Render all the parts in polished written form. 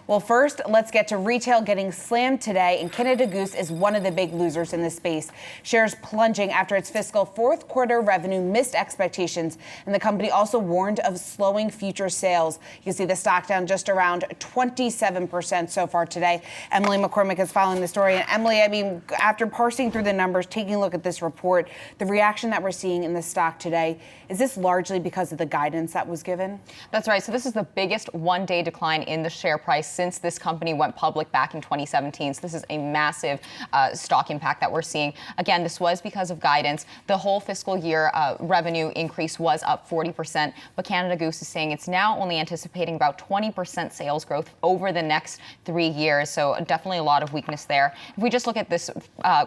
Well, first, let's get to retail getting slammed today, and Canada Goose is one of the big losers in this space. Shares plunging after its fiscal fourth quarter revenue missed expectations, and the company also warned of slowing future sales. You can see the stock down just around 27% so far today. Emily McCormick is following the story. And Emily, I mean, after parsing through the numbers, taking a look at this report, the reaction that we're seeing in the stock today, is this largely because of the guidance that was given? That's right. So this is the biggest one-day decline in the share price since this company went public back in 2017. So this is a massive stock impact that we're seeing. Again, this was because of guidance. The whole fiscal year revenue increase was up 40%, but Canada Goose is saying it's now only anticipating about 20% sales growth over the next 3 years. So definitely a lot of weakness there. If we just look at this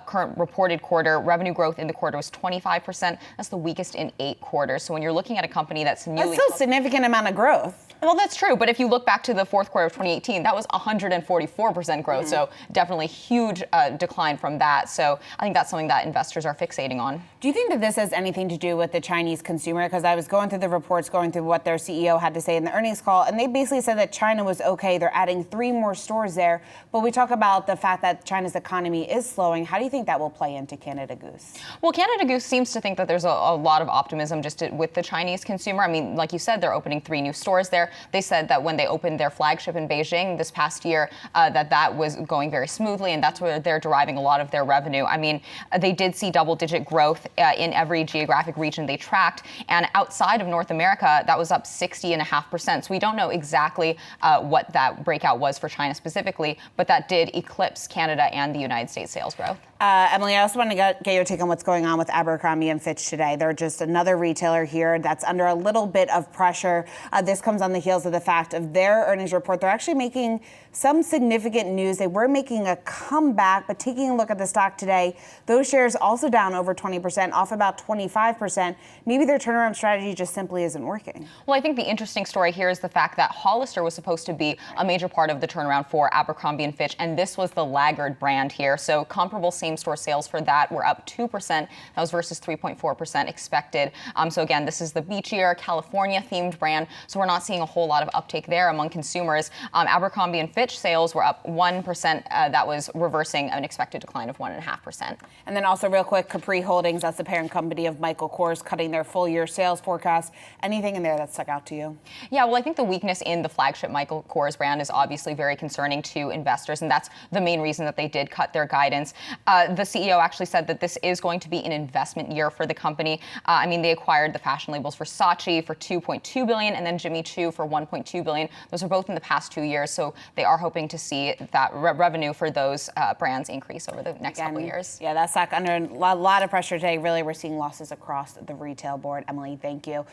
current reported quarter, revenue growth in the quarter was 25%. That's the weakest in 8 quarters. So when you're looking at a company that's newly... That's still a significant amount of growth. Well, that's true. But if you look back to the fourth quarter of 2018, that was 144% growth. So definitely huge decline from that. So I think that's something that investors are fixating on. Do you think that this has anything to do with the Chinese consumer? Because I was going through the reports, going through what their CEO had to say in the earnings call, and they basically said that China was okay. They're adding 3 more stores there. But we talk about the fact that China's economy is slowing. How do you think that will play into Canada Goose? Well, Canada Goose seems to think that there's a lot of optimism just with the Chinese consumer. I mean, like you said, they're opening 3 new stores there. They said that when they opened their flagship in Beijing this past year, that was going very smoothly, and that's where they're deriving a lot of their revenue. I mean, they did see double-digit growth in every geographic region they tracked, and outside of North America, that was up 60.5%. So we don't know exactly what that breakout was for China specifically, but that did eclipse Canada and the United States sales growth. Emily, I also want to get your take on what's going on with Abercrombie and Fitch today. They're just another retailer here that's under a little bit of pressure. This comes on the heels of the fact of their earnings report. They're actually making some significant news. They were making a comeback, but taking a look at the stock today, those shares also down over 20%, off about 25%. Maybe their turnaround strategy just simply isn't working. Well, I think the interesting story here is the fact that Hollister was supposed to be a major part of the turnaround for Abercrombie and Fitch, and this was the laggard brand here. So comparable same-store sales for that were up 2%. That was versus 3.4% expected. So again, this is the beachier, California-themed brand, so we're not seeing a whole lot of uptake there among consumers. Abercrombie and Fitch sales were up 1%. That was reversing an expected decline of 1.5%. And then also real quick, Capri Holdings, that's the parent company of Michael Kors, cutting their full-year sales forecast. Anything in there that stuck out to you? Yeah, well, I think the weakness in the flagship Michael Kors brand is obviously very concerning to investors, and that's the main reason that they did cut their guidance. The CEO actually said that this is going to be an investment year for the company. I mean, they acquired the fashion labels Versace for $2.2 billion and then Jimmy Choo for $1.2 billion. Those are both in the past 2 years, so they are hoping to see that revenue for those brands increase over the next couple of years. Yeah, that stock under a lot of pressure today. Really, we're seeing losses across the retail board. Emily, thank you.